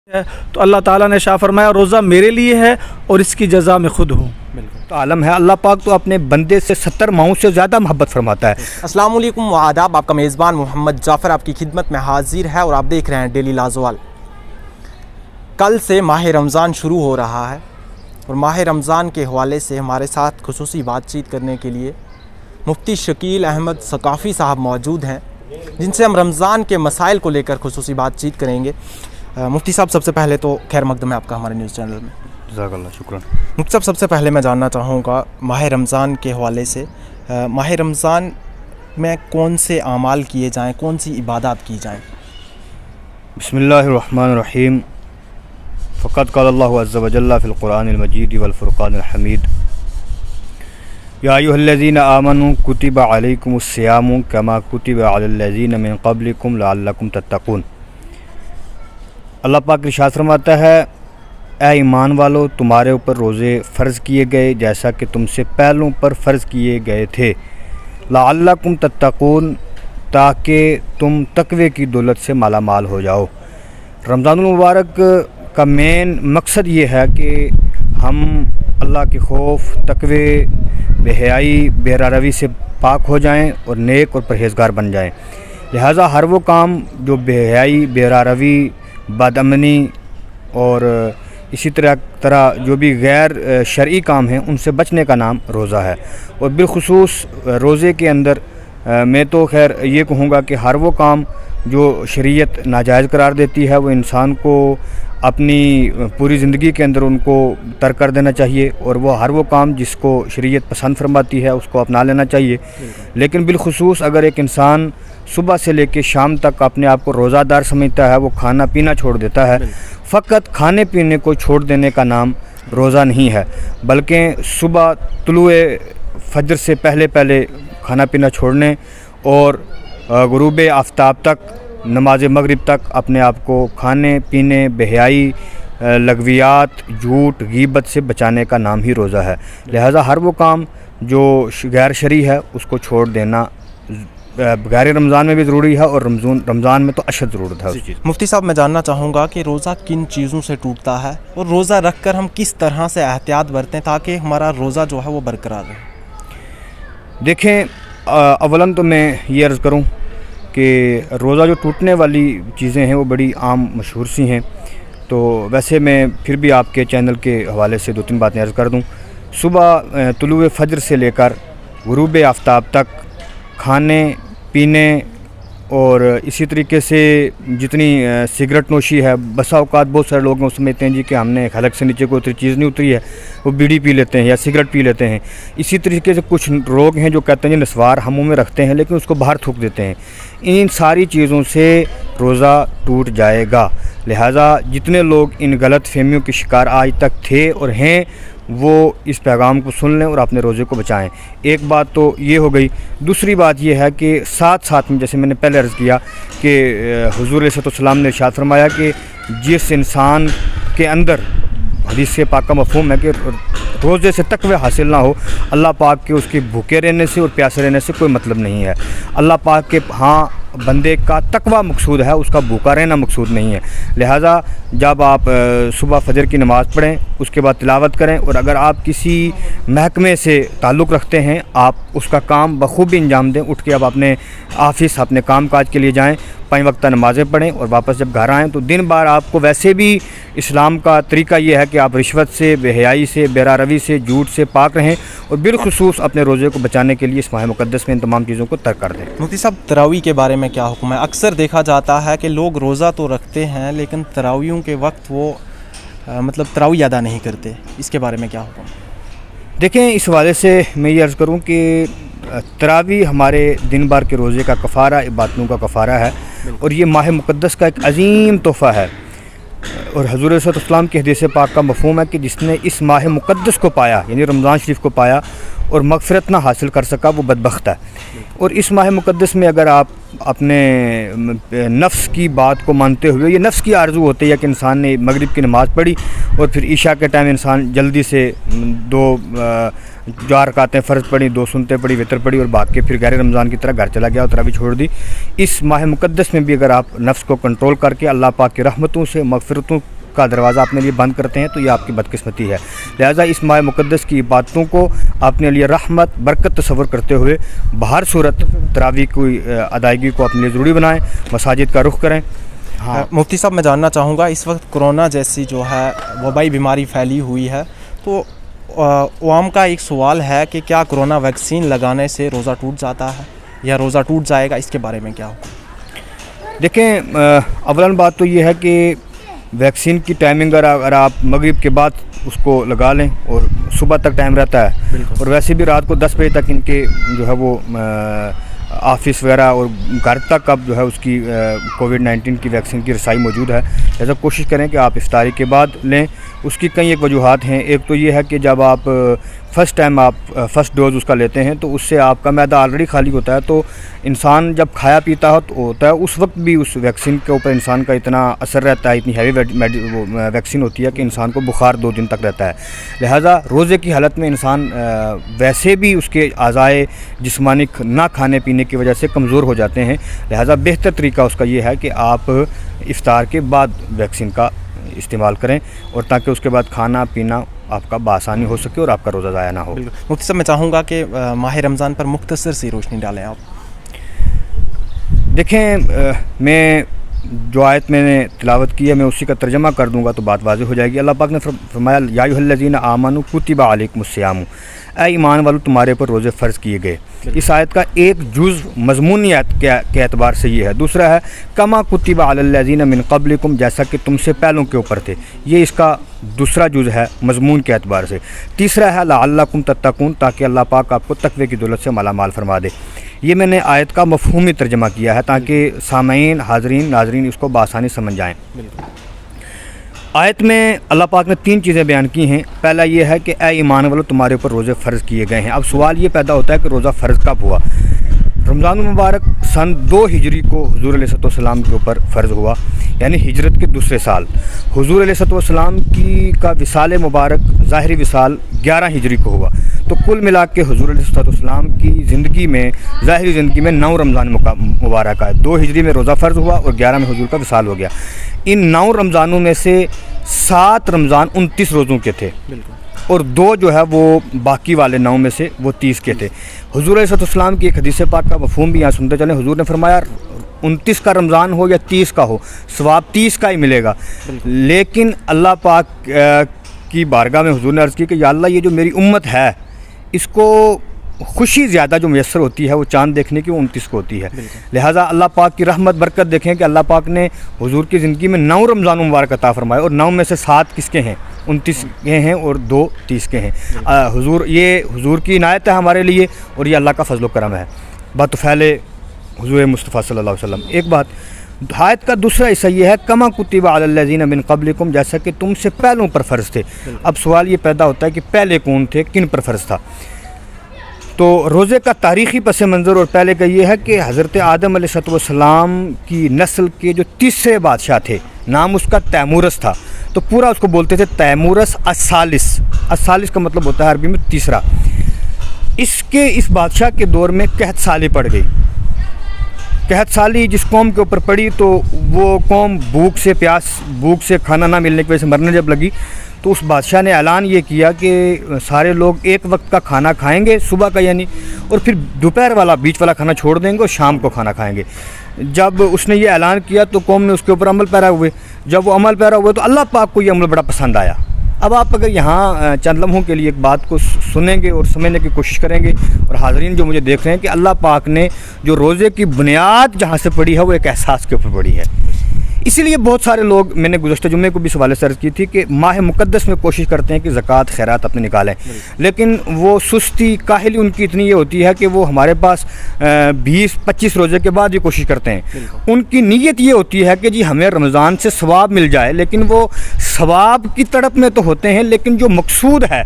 है तो अल्लाह ताला ने शाह फरमाया रोज़ा मेरे लिए है और इसकी जज़ा मैं खुद हूँ। बिल्कुल तो आलम है अल्लाह पाक तो अपने बंदे से 70 माहों से ज़्यादा मोहब्बत फरमाता है। अस्सलाम वालेकुम व आदाब। आपका मेज़बान मोहम्मद जाफ़र आपकी खिदमत में हाजिर है और आप देख रहे हैं डेली लाज़वाल। कल से माह रमज़ान शुरू हो रहा है और माह रमज़ान के हवाले से हमारे साथ खुसूसी बातचीत करने के लिए मुफ्ती शकील अहमद सकाफ़ी साहब मौजूद हैं, जिनसे हम रमज़ान के मसाइल को लेकर खुसूसी बातचीत करेंगे। मुफ्ती साहब, सबसे पहले तो खैर मकदम है आपका हमारे न्यूज़ चैनल में। जज़ाकल्लाह शुक्रान। मुफ्ती साहब, सबसे पहले मैं जानना चाहूँगा माह रमज़ान के हवाले से, माह रमज़ान में कौन से आमाल किए जाएँ, कौन सी इबादत की जाएँ? बिस्मिल्लाहिर्रहमानिर्रहीम। फ़क़द क़ालल्लाहु अज़्ज़ा व जल्ला फ़िल क़ुरआनिल मजीद वल फ़ुरक़ानिल हमीद। या अय्युहल्लज़ीना आमनू कुतिबा अलैकुमुस्सियामु कमा कुतिबा अलल्लज़ीना मिन क़ब्लिकुम लअल्लकुम तत्तक़ून। अल्लाह पाक इरशाद फरमाता है, ए ईमान वालो, तुम्हारे ऊपर रोज़े फ़र्ज़ किए गए जैसा कि तुमसे पहलों पर फ़र्ज़ किए गए थे। लअल्लकुम तत्तक़ून, ताकि तुम तक़वे की दौलत से माला माल हो जाओ। रमज़ानुल मुबारक का मेन मकसद ये है कि हम अल्लाह के खौफ, तक़वे, बेहयाई, बेरारवी से पाक हो जाएं और नेक और परहेज़गार बन जाएं। लिहाजा हर वो काम जो बेहयाई, बेरारवी, बदअमनी और इसी तरह जो भी गैर शरई काम हैं उनसे बचने का नाम रोज़ा है। और बिलखुसूस रोज़े के अंदर मैं तो खैर ये कहूँगा कि हर वो काम जो शरीयत नाजायज़ करार देती है वो इंसान को अपनी पूरी ज़िंदगी के अंदर उनको तर्क कर देना चाहिए, और वो हर वो काम जिसको शरीयत पसंद फरमाती है उसको अपना लेना चाहिए। लेकिन बिलखुसूस अगर एक इंसान सुबह से लेकर शाम तक अपने आप को रोज़ादार समझता है, वो खाना पीना छोड़ देता है, फ़कत खाने पीने को छोड़ देने का नाम रोज़ा नहीं है, बल्कि सुबह तुलुए फजर से पहले पहले खाना पीना छोड़ने और गुरूब आफ्ताब तक, नमाज मगरिब तक अपने आप को खाने पीने, बेहयाई, लगवियात, झूठ, गीबत से बचाने का नाम ही रोज़ा है। लिहाजा हर वो काम जो गैर शरई है उसको छोड़ देना गैर रमज़ान में भी ज़रूरी है और रमज़ान में तो अशद ज़रूरत है उस चीज़। मुफ्ती साहब, मैं जानना चाहूँगा कि रोज़ा किन चीज़ों से टूटता है और रोज़ा रख कर हम किस तरह से एहतियात बरतें ताकि हमारा रोज़ा जो है वो बरकरार रहे? देखें, अवलन तो मैं ये अर्ज़ करूँ कि रोज़ा जो टूटने वाली चीज़ें हैं वो बड़ी आम मशहूर सी हैं, तो वैसे मैं फिर भी आपके चैनल के हवाले से 2-3 बातें अर्ज़ कर दूँ। सुबह तुलुए फजर से लेकर गुरूब आफ्ताब तक खाने पीने और इसी तरीके से जितनी सिगरेट नोशी है, बसा औकात बहुत सारे लोग समझते हैं जी कि हमने हलक से नीचे कोई चीज़ नहीं उतरी है, वो बीड़ी पी लेते हैं या सिगरेट पी लेते हैं। इसी तरीके से कुछ लोग हैं जो कहते हैं जी नस्वार हम मुँह में रखते हैं लेकिन उसको बाहर थूक देते हैं। इन सारी चीज़ों से रोज़ा टूट जाएगा। लिहाजा जितने लोग इन गलत फहमियों के शिकार आज तक थे और हैं वो इस पैगाम को सुन लें और अपने रोज़े को बचाएं। एक बात तो ये हो गई। दूसरी बात ये है कि साथ साथ में जैसे मैंने पहले अर्ज़ किया कि हुज़ूर अलैहिस्सलाम ने इरशाद फरमाया कि जिस इंसान के अंदर, हदीस से पाक का मफ़हूम है कि रोज़े से तक़वा हासिल ना हो, अल्लाह पाक के उसके भूखे रहने से और प्यासे रहने से कोई मतलब नहीं है। अल्लाह पाक के हाँ बंदे का तक़वा मकसूद है, उसका भूखा रहना मकसूद नहीं है। लिहाजा जब आप सुबह फजर की नमाज़ पढ़ें, उसके बाद तिलावत करें, और अगर आप किसी महकमे से ताल्लुक़ रखते हैं आप उसका काम बखूबी अंजाम दें। उठ के अब अपने ऑफ़िस, अपने काम काज के लिए जाएँ, 5 वक्त नमाज़ें पढ़ें और वापस जब घर आएँ तो दिन भर आपको वैसे भी इस्लाम का तरीका ये है कि आप रिश्वत से, बेहयाई से, बेरारवी से, झूठ से पाक रहें और बिलखुसूस अपने रोज़े को बचाने के लिए इस माह मुक़द्दस में इन तमाम चीज़ों को तर्क कर दें। मुफ्ती साहब, तरावी के बारे में क्या हुक्म है? अक्सर देखा जाता है कि लोग रोज़ा तो रखते हैं लेकिन तरावियों के वक्त वो मतलब तरावी अदा नहीं करते, इसके बारे में क्या हुक्म है? देखें, इस हवाले से मैं ये अर्ज़ करूँ कि तरावी हमारे दिन भर के रोज़े का कफ़ारा, इबादतों का कफ़ारा है और ये माह मुक़द्दस का एक अज़ीम तोहफ़ा है। और हुज़ूर अलैहिस्सलाम की हदीस पाक का मफ़हूम है कि जिसने इस माह मुक़द्दस को पाया, यानी रमज़ान शरीफ को पाया और मग़फ़िरत ना हासिल कर सका, वो बदबख्त है। और इस माह मुक़द्दस में अगर आप अपने नफ्स की बात को मानते हुए, ये नफ्स की आरज़ू होती है कि इंसान ने मगरिब की नमाज़ पढ़ी और फिर ईशा के टाइम इंसान जल्दी से 2 4 रकातें फ़र्ज़ पढ़ी, 2 सुन्नतें पढ़ी, वितर पढ़ी और भाग के फिर गैर रमज़ान की तरह घर चला गया और तरावी छोड़ दी। इस माह मुक़द्दस में भी अगर आप नफ्स को कंट्रोल करके अल्लाह पाक की रहमतों से, मग़फ़िरतों का दरवाज़ा अपने लिए बंद करते हैं तो ये आपकी बदकिस्मती है। लिहाजा इस माह मुक़द्दस की इबादतों को अपने लिए रहमत बरकत तस्वर करते हुए बाहर सूरत तरावी की अदायगी को अपने लिए ज़रूरी बनाएँ, मसाजिद का रुख करें। हाँ मुफ्ती साहब, मैं जानना चाहूँगा, इस वक्त कोरोना जैसी जो है वबाई बीमारी फैली हुई है, तो आवाम का एक सवाल है कि क्या कोरोना वैक्सीन लगाने से रोज़ा टूट जाता है या रोज़ा टूट जाएगा, इसके बारे में क्या होगा? देखें, अवलन बात तो ये है कि वैक्सीन की टाइमिंग अगर आप मगरिब के बाद उसको लगा लें और सुबह तक टाइम रहता है, और वैसे भी रात को 10 बजे तक इनके जो है वो ऑफिस वगैरह और घर तक अब जो है उसकी कोविड-19 की वैक्सीन की रसाई मौजूद है। ऐसा कोशिश करें कि आप इफ्तारी के बाद लें। उसकी कई एक वजूहात हैं। एक तो ये है कि जब आप फ़र्स्ट टाइम आप फ़र्स्ट डोज़ उसका लेते हैं तो उससे आपका मैदा ऑलरेडी खाली होता है, तो इंसान जब खाया पीता होता है उस वक्त भी उस वैक्सीन के ऊपर इंसान का इतना असर रहता है, इतनी हैवी वैक्सीन होती है कि इंसान को बुखार 2 दिन तक रहता है। लिहाजा रोज़े की हालत में इंसान वैसे भी उसके आज़ाए जिस्मानी ना खाने पीने की वजह से कमज़ोर हो जाते हैं। लिहाजा बेहतर तरीका उसका ये है कि आप इफ्तार के बाद वैक्सीन का इस्तेमाल करें, और ताकि उसके बाद खाना पीना आपका बआसानी हो सके और आपका रोज़ा ज़ाया ना हो। मुफ्ती साहब, मैं चाहूँगा कि माह रमज़ान पर मुख्तसर सी रोशनी डालें आप। देखें, मैं जो आयत मैंने तिलावत की है मैं उसी का तर्जमा कर दूंगा तो बात वाज़ेह हो जाएगी। अल्लाह पाक ने फरमाया, या अय्युहल्लज़ीना आमनू कुतिबा अलैकुमुस्सियामु, ऐ ईमान वालों तुम्हारे पर रोज़े फ़र्ज़ किए गए। इस आयत का एक जुज़ मज़मूनी आयत के एतबार से ये है। दूसरा है कमा कुतिबा अलल्लज़ीना मिन क़ब्लिकुम, जैसा कि तुमसे पहलों के ऊपर थे। ये इसका दूसरा जुज़ है मज़मून के एतबार से। तीसरा है लअल्लकुम तत्तकून, ताकि अल्लाह पाक आपको तक़वे की दौलत से मालामाल फरमा दे। ये मैंने आयत का मफ़हूमी तर्जमा किया है ताकि सामईन हाज़रीन नाज़रीन इसको बआसानी समझ जाएँ। आयत में अल्लाह पाक ने 3 चीज़ें बयान की हैं। पहला ये है कि ऐ ईमान वालों तुम्हारे ऊपर रोज़े फ़र्ज़ किए गए हैं। अब सवाल ये पैदा होता है कि रोज़ा फ़र्ज़ कब हुआ? रमज़ान मुबारक सन 2 हिजरी को हुज़ूर अलैहिस्सलाम के ऊपर फ़र्ज़ हुआ, यानी हिजरत के दूसरे साल। हुज़ूर अलैहिस्सलाम की का विसाल मुबारक ज़ाहिरी विसाल 11 हिजरी को हुआ। तो कुल मिला के हुज़ूर अलैहिस्सलाम की ज़िंदगी में ज़ाहिरी ज़िंदगी में 9 रमज़ान मुबारक आए। 2 हिजरी में रोज़ा फ़र्ज़ हुआ और 11 में हुज़ूर का विसाल हो गया। इन 9 रमज़ानों में से 7 रमज़ान 29 रोज़ों के थे और 2 जो है वो बाकी वाले 9 में से वो 30 के थे। हुज़ूर अलैहिस्सलाम की एक हदीस पाक का मफ़हूम भी यहाँ सुनते चलें। हुज़ूर ने फरमाया 29 का रमज़ान हो या 30 का हो, सवाब 30 का ही मिलेगा। लेकिन अल्लाह पाक की बारगाह में हुज़ूर ने अर्ज़ की कि या अल्लाह, ये जो मेरी उम्मत है इसको खुशी ज़्यादा जो मैसर होती है वो चाँद देखने की, वो 29 को होती है। लिहाजा अल्लाह पाक की रहमत बरकत देखें कि अल्लाह पाक ने हुज़ूर की ज़िंदगी में 9 रमज़ान मुबारक अता फरमाए और 9 में से 7 किसके हैं? 29 के हैं और 2 30 के हैं। ये हुज़ूर की इनायत है हमारे लिए और ये अल्लाह का फजल करम है बतफ़ैले हुज़ूर मुस्तफ़ा सल्लल्लाहु अलैहि वसल्लम। एक बात, आयत का दूसरा हिस्सा ये है कमा कुतिबा अलल्लज़ीना मिन क़ब्लिकुम, जैसा कि तुमसे पहलों पर फ़र्ज़ थे। अब सवाल ये पैदा होता है कि पहले कौन थे, किन पर फ़र्ज़ था? तो रोज़े का तारीख़ी पस मंज़र और पहले का ये है कि हज़रत आदम अलैहिस्सलाम की नस्ल के जो तीसरे बादशाह थे, नाम उसका तैमूरस था, तो पूरा उसको बोलते थे तैमूरस अस्सालिस। अस्सालिस का मतलब होता है अरबी में तीसरा। इस बादशाह के दौर में कहत साली पड़ गई। कहत साली जिस कौम के ऊपर पड़ी तो वो कौम भूख से खाना ना मिलने की वजह से मरने जब लगी, तो उस बादशाह ने ऐलान ये किया कि सारे लोग एक वक्त का खाना खाएंगे, सुबह का यानी, और फिर दोपहर वाला बीच वाला खाना छोड़ देंगे और शाम को खाना खाएंगे। जब उसने ये ऐलान किया तो कौम ने उसके ऊपर अमल पैरा हुए। जब वो अमल पैरा हुए तो अल्लाह पाक को ये अमल बड़ा पसंद आया। अब आप अगर यहाँ चंद लम्हों के लिए एक बात को सुनेंगे और समझने की कोशिश करेंगे, और हाज़रीन जो मुझे देख रहे हैं, कि अल्लाह पाक ने जो रोज़े की बुनियाद जहाँ से पड़ी है वो एक एहसास के ऊपर पड़ी है। इसीलिए बहुत सारे लोग, मैंने गुज़श्ता जुम्मे को भी सवाल से अर्ज़ की थी कि माह मुक़द्दस में कोशिश करते हैं कि ज़कात खैरात अपने निकालें, लेकिन वो सुस्ती काहिली उनकी इतनी ये होती है कि वो हमारे पास 20-25 रोज़े के बाद ये कोशिश करते हैं। उनकी नीयत ये होती है कि जी हमें रमज़ान से सवाब मिल जाए, लेकिन वो सवाब की तड़प में तो होते हैं, लेकिन जो मकसूद है,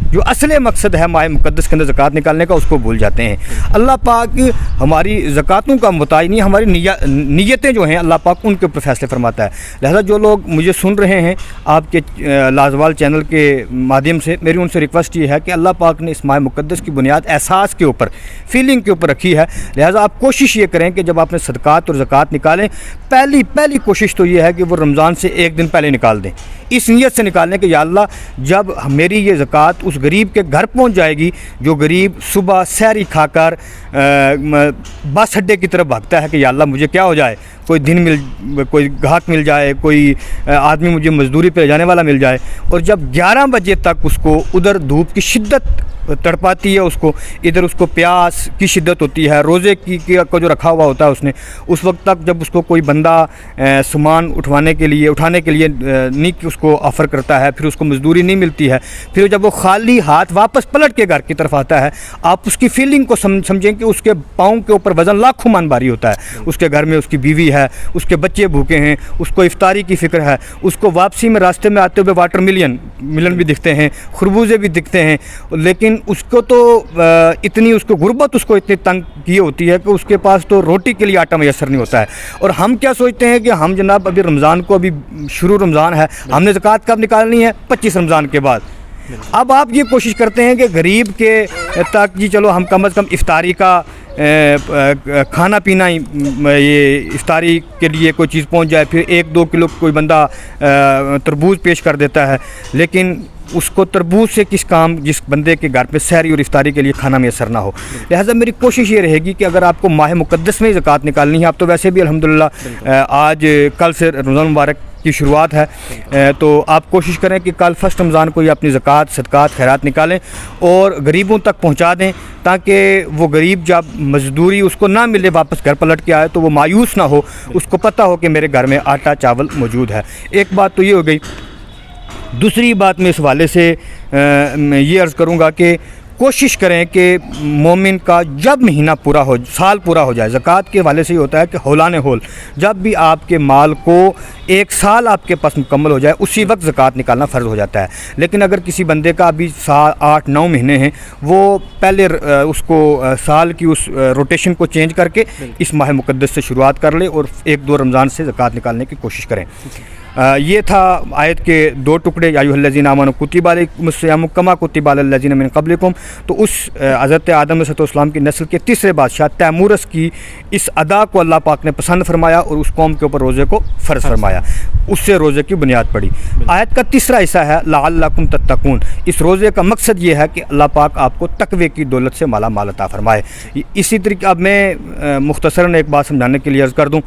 जो असले मकसद है माह मुक़द्दस के अंदर ज़कात निकालने का, उसको भूल जाते हैं। अल्लाह पाक हमारी ज़कातों का मुतायन नहीं, हमारी नीयतें जो हैं अल्लाह पाक उनके ऊपर फैसले फरमाता है। लिहाजा जो लोग मुझे सुन रहे हैं आपके लाजवाल चैनल के माध्यम से, मेरी उनसे रिक्वेस्ट ये है कि अल्लाह पाक ने इस माह मुक़द्दस की बुनियाद एहसास के ऊपर, फीलिंग के ऊपर रखी है। लिहाजा आप कोशिश ये करें कि जब आपने सदक़ात और ज़कात निकालें, पहली कोशिश तो ये है कि वो रमज़ान से एक दिन पहले निकाल दें। इस नीयत से निकालें कि या अल्लाह जब मेरी ये ज़कात उस गरीब के घर पहुंच जाएगी जो गरीब सुबह सहरी खाकर बस अड्डे की तरफ भागता है कि या अल्लाह मुझे क्या हो जाए, कोई ग्राहक मिल जाए, कोई आदमी मुझे मजदूरी पे ले जाने वाला मिल जाए, और जब 11 बजे तक उसको उधर धूप की शिद्दत तड़पाती है, उसको इधर उसको प्यास की शिद्दत होती है, रोज़े को जो रखा हुआ होता है उसने, उस वक्त तक जब उसको कोई बंदा सामान उठाने के लिए नहीं उसको ऑफ़र करता है, फिर उसको मजदूरी नहीं मिलती है, फिर जब वो खाली हाथ वापस पलट के घर की तरफ आता है, आप उसकी फीलिंग को समझें कि उसके पाँव के ऊपर वज़न लाखों मान भारी होता है। उसके घर में उसकी बीवी है, उसके बच्चे भूखे हैं, उसको इफ्तारी की फ़िक्र है, उसको वापसी में रास्ते में आते हुए वाटर मिलन भी दिखते हैं, खरबूजे भी दिखते हैं, लेकिन उसको तो इतनी उसको गुर्बत उसको इतनी तंग की होती है कि उसके पास तो रोटी के लिए आटा मैसर नहीं होता है। और हम क्या सोचते हैं कि हम जनाब अभी रमज़ान को, अभी शुरू रमज़ान है, हमने ज़कात कब निकालनी है? 25 रमज़ान के बाद। अब आप ये कोशिश करते हैं कि गरीब के तक जी चलो हम कम अज़ कम इफ्तारी का खाना पीना ही, ये इफ्तारी के लिए कोई चीज़ पहुंच जाए, फिर 1-2 किलो कोई बंदा तरबूज पेश कर देता है, लेकिन उसको तरबूज से किस काम, जिस बंदे के घर पे सहरी और इफ्तारी के लिए खाना मैसर ना हो। लिहाजा मेरी कोशिश ये रहेगी कि अगर आपको माह मुक़द्दस में ज़कात निकालनी है, आप तो वैसे भी अल्हम्दुलिल्लाह आज कल से रमज़ान मुबारक की शुरुआत है, तो आप कोशिश करें कि कल फर्स्ट रमज़ान को ही अपनी ज़कात, सदक़ात, खैरात निकालें और गरीबों तक पहुँचा दें, ताकि वो गरीब जब मजदूरी उसको ना मिले वापस घर पलट के आए तो वो मायूस ना हो, उसको पता हो कि मेरे घर में आटा चावल मौजूद है। एक बात तो ये हो गई। दूसरी बात मैं इस हवाले से ये अर्ज़ करूँगा कि कोशिश करें कि मोमिन का जब महीना पूरा हो, साल पूरा हो जाए, ज़कात के हवाले से ये होता है कि हौलाने हौल, जब भी आपके माल को 1 साल आपके पास मुकम्मल हो जाए उसी वक्त ज़कात निकालना फ़र्ज़ हो जाता है। लेकिन अगर किसी बंदे का अभी 8-9 महीने हैं, वो पहले उसको साल की उस रोटेशन को चेंज करके इस माह मुक़द्दस से शुरुआत कर ले और 1-2 रमज़ान से ज़कात निकालने की कोशिश करें। ये था आयत के 2 टुकड़े, या अय्युहल्लज़ीना आमनू कुतिबा अलैकुमुस्सियामु कमा कुतिबा अलल्लज़ीना मिन क़ब्लिकुम। तो उस हज़रत आदम अलैहिस्सलाम की नस्ल के तीसरे बादशाह तैमूरस की इस अदा को अल्लाह पाक ने पसंद फरमाया और उस कौम के ऊपर रोज़े को फ़र्ज़ फरमाया, उससे रोज़े की बुनियाद पड़ी। आयत का तीसरा हिस्सा है लअल्लकुम तत्तकून। इस रोज़े का मकसद ये है कि अल्लाह पाक आपको तक़वे की दौलत से माला माल अता फरमाए। इसी तरीके अब मैं मुख्तसरन एक बात समझाने के लिए अर्ज़ कर दूँ।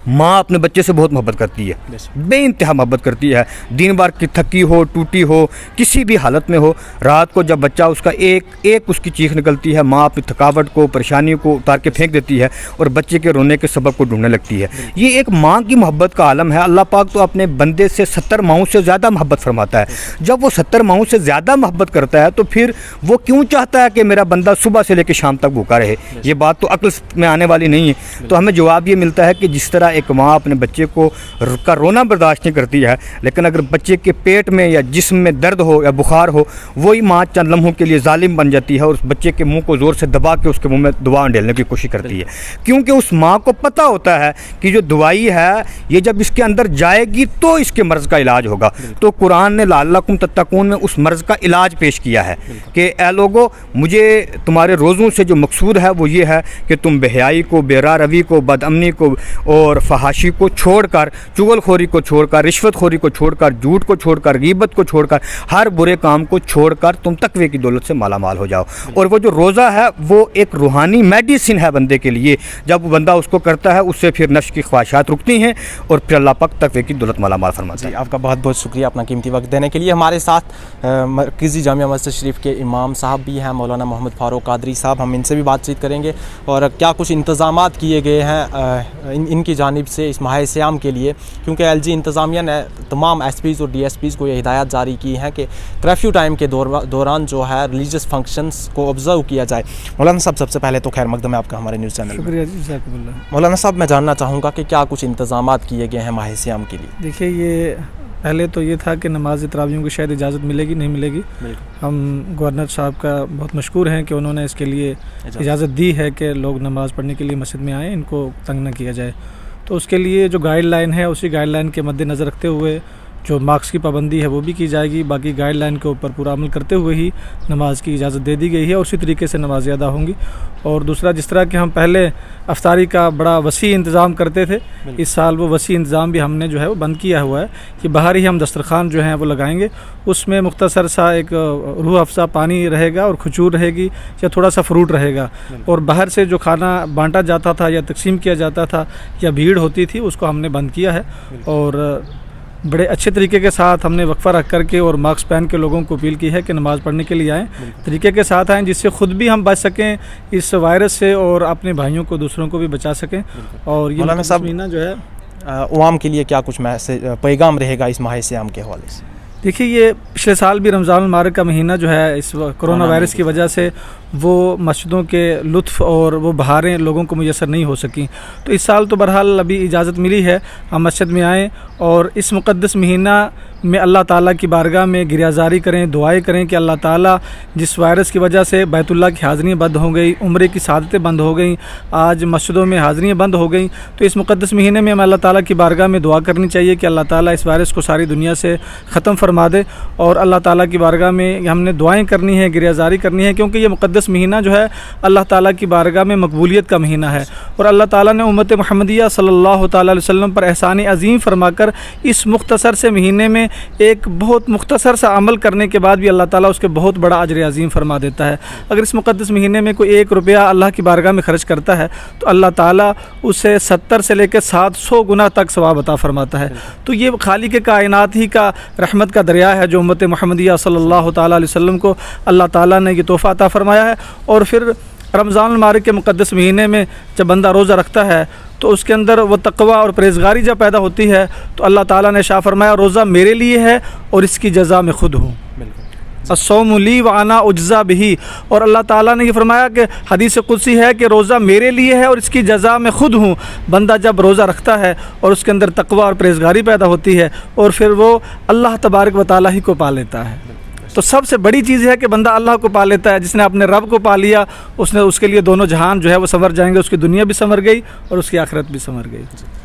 माँ अपने बच्चे से बहुत मोहब्बत करती है, बेइंतहा मोहब्बत करती है, दिन भर की थकी हो, टूटी हो, किसी भी हालत में हो, रात को जब बच्चा उसका एक उसकी चीख निकलती है, माँ अपनी थकावट को, परेशानी को उतार के फेंक देती है और बच्चे के रोने के सबब को ढूंढने लगती है। ये एक माँ की मोहब्बत का आलम है। अल्लाह पाक तो अपने बंदे से 70 माहों से ज़्यादा मोहब्बत फरमाता है। जब वो 70 माहों से ज़्यादा मोहब्बत करता है तो फिर वो क्यों चाहता है कि मेरा बंदा सुबह से लेकर शाम तक भूखा रहे? ये बात तो अक्ल में आने वाली नहीं है। तो हमें जवाब ये मिलता है कि जिस तरह एक माँ अपने बच्चे का रोना बर्दाश्त नहीं करती है, लेकिन अगर बच्चे के पेट में या जिस्म में दर्द हो या बुखार हो, वही माँ चंद लम्हों के लिए जालिम बन जाती है और उस बच्चे के मुंह को ज़ोर से दबा के उसके मुंह में दवा ढेलने की कोशिश करती है, क्योंकि उस माँ को पता होता है कि जो दवाई है ये जब इसके अंदर जाएगी तो इसके मर्ज़ का इलाज होगा। तो कुरान ने लअल्लकुम तत्तकून में उस मर्ज़ का इलाज पेश किया है कि ए लोगो, मुझे तुम्हारे रोज़ों से जो मकसूद है वो ये है कि तुम बेहयाई को, बेरा रवी को, बदअमनी को और फहाशी को छोड़कर, चुगलखोरी को छोड़कर, रिश्वतखोरी को छोड़कर, झूठ को छोड़कर, गीबत को छोड़कर, हर बुरे काम को छोड़कर तुम तकवे की दौलत से माला माल हो जाओ। और वो जो रोज़ा है वो एक रूहानी मेडिसिन है बंदे के लिए। जब बंदा उसको करता है उससे फिर नफ्स की ख्वाहिशात रुकती हैं और फिर अल्लाह पाक तकवे की दौलत माला माल फरमाता है। आपका बहुत बहुत शुक्रिया अपना कीमती वक्त देने के लिए। हमारे साथ मरकज़ी जामिया मस्जिद शरीफ के इमाम साहब भी हैं, मौलाना मोहम्मद फ़ारूक कादरी साहब। हम इनसे भी बातचीत करेंगे और क्या कुछ इंतज़ामात किए गए हैं इनकी जानिब से इस माह सियाम के लिए, क्योंकि LG इंतज़ामिया ने तमाम SPs और DSPs को ये हिदायत जारी की है कि कर्फ्यू टाइम के दौरान जो है रिलीजियस फंक्शंस को ऑब्ज़र्व किया जाए। मौलाना साहब, सबसे पहले तो खैर मकदम है आपका हमारे न्यूज़ चैनल में। शुक्रिया जी। मौलाना साहब, मैं जानना चाहूँगा कि क्या कुछ इंतज़ामात किए गए हैं माह सियाम के लिए? देखिए, ये पहले तो ये था कि नमाज तरावियों की शायद इजाज़त मिलेगी नहीं मिलेगी। हम गवर्नर साहब का बहुत मशकूर हैं कि उन्होंने इसके लिए इजाज़त दी है कि लोग नमाज़ पढ़ने के लिए मस्जिद में आएँ, इनको तंग न किया जाए। तो उसके लिए जो गाइडलाइन है उसी गाइडलाइन के मद्देनज़र रखते हुए जो मार्क्स की पाबंदी है वो भी की जाएगी। बाकी गाइडलाइन के ऊपर पूरा अमल करते हुए ही नमाज की इजाज़त दे दी गई है और उसी तरीके से नमाज़ अदा होंगी। और दूसरा, जिस तरह कि हम पहले अफ्तारी का बड़ा वसी इंतज़ाम करते थे, इस साल वो वसी इंतज़ाम भी हमने जो है वो बंद किया हुआ है कि बाहर ही हम दस्तरखान जो है वो लगाएंगे। उसमें मुख्तसर सा एक रूह अफ़ज़ा पानी रहेगा और खजूर रहेगी या थोड़ा सा फ्रूट रहेगा। और बाहर से जो खाना बांटा जाता था या तकसीम किया जाता था या भीड़ होती थी, उसको हमने बंद किया है। और बड़े अच्छे तरीके के साथ हमने वक्फा रख करके और मास्क पहन के लोगों को अपील की है कि नमाज़ पढ़ने के लिए आएँ, तरीके के साथ आएँ, जिससे ख़ुद भी हम बच सकें इस वायरस से और अपने भाइयों को, दूसरों को भी बचा सकें। और ये महीना जो है अवाम के लिए क्या कुछ मैसेज पैगाम रहेगा इस माह सियाम के हवाले से? देखिए, ये पिछले साल भी रमज़ान मुबारक का महीना जो है इस कोरोना वायरस की वजह से वो मस्जिदों के लुत्फ़ और वो बहारें लोगों को मुयसर नहीं हो सकी। तो इस साल तो बहरहाल अभी इजाज़त मिली है हम मस्जिद में आएँ और इस मुक़द्दस महीना में अल्लाह ताला की बारगाह में गिरयाज़ारी करें, दुआएं करें कि अल्लाह ताला जिस वायरस की वजह से बैतुल्लाह की हाज़िरियाँ बंद हो गई, उम्रे की सादतें बंद हो गई, आज मस्जिदों में हाज़िरियाँ बंद हो गई, तो इस मुक़द्दस महीने में हमें अल्लाह ताला की बारगाह में दुआ करनी चाहिए कि अल्लाह ताला इस वायरस को सारी दुनिया से ख़त्म फरमा दे। और अल्लाह ताला की बारगाह में हमने दुआएँ करनी है, गिरयाज़ारी करनी है, क्योंकि ये मुक़द्दस महीना जो है अल्लाह ताला की बारगाह में मकबूलियत का महीना है। और अल्लाह ताला ने उम्मत मुहम्मदिया सल्लल्लाहु ताला अलैहि वसल्लम पर एहसान अज़ीम फरमाकर इस मुख्तसर से महीने में एक बहुत मुख्तसर सा अमल करने के बाद भी अल्लाह ताला उसके बहुत बड़ा अजर अज़ीम फरमा देता है। अगर इस मुक़द्दस महीने में कोई 1 रुपया अल्लाह की बारगाह में ख़र्च करता है तो अल्लाह ताला उसे 70 से लेकर 700 गुना तक सवाब अता फरमाता है। तो ये खालिक कायनात ही का रहमत का दरिया है जो उम्मत मुहम्मदिया सल्लल्लाहु ताला अलैहि वसल्लम को अल्लाह ताला ने ये तोहफ़ा अता फरमाया है। और फिर रमज़ान मुबारक के मुक़द्दस महीने में जब बंदा रोज़ा रखता है तो उसके अंदर वो तक़वा और परहेज़गारी जब पैदा होती है तो अल्लाह ताला ने शाह फरमाया, रोज़ा मेरे लिए है और इसकी जज़ा मैं ख़ुद हूँ। अस्सौमु ली व अना उज्ज़ा बिही। और अल्लाह ताला ने ये फरमाया कि हदीस कुदसी है कि रोज़ा मेरे लिए है और इसकी जज़ा मैं ख़ुद हूँ। बंदा जब रोज़ा रखता है और उसके अंदर तक़वा और परहेज़गारी पैदा होती है और फिर वो अल्लाह तबारक व तआला ही को पा लेता है। तो सबसे बड़ी चीज़ है कि बंदा अल्लाह को पा लेता है। जिसने अपने रब को पा लिया उसने उसके लिए दोनों जहान जो है वो संवर जाएंगे, उसकी दुनिया भी संवर गई और उसकी आखिरत भी संवर गई।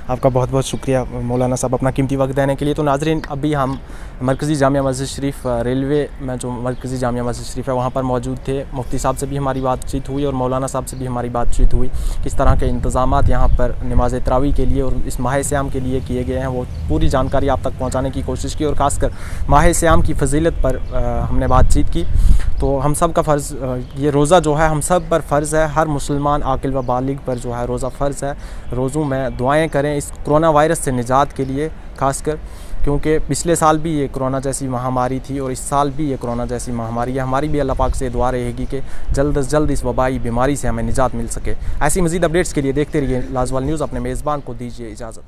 आपका बहुत बहुत शुक्रिया मौलाना साहब अपना कीमती वक्त देने के लिए। तो नाज़रीन, अभी हम मरकज़ी जामिया मस्जिद शरीफ रेलवे में जो मरकज़ी जामिया मस्जिद शरीफ है वहाँ पर मौजूद थे। मुफ्ती साहब से भी हमारी बातचीत हुई और मौलाना साहब से भी हमारी बातचीत हुई। किस तरह के इंतज़ामात यहाँ पर नमाज तरावी के लिए और इस माह सियाम के लिए किए गए हैं वो पूरी जानकारी आप तक पहुँचाने की कोशिश की और ख़ासकर माह सियाम की फजीलत पर हमने बातचीत की। तो हम सब का फ़र्ज़, ये रोज़ा जो है हम सब पर फ़र्ज़ है, हर मुसलमान आकिल व बालिग पर जो है रोज़ा फ़र्ज़ है। रोज़ों में दुआएँ करें इस कोरोना वायरस से निजात के लिए, ख़ासकर क्योंकि पिछले साल भी ये कोरोना जैसी महामारी थी और इस साल भी ये कोरोना जैसी महामारी है। हमारी भी अल्लाह पाक से दुआ रहेगी कि जल्द से जल्द इस वबाई बीमारी से हमें निजात मिल सके। ऐसी मज़ीद अपडेट्स के लिए देखते रहिए लाजवाल न्यूज़। अपने मेज़बान को दीजिए इजाज़त।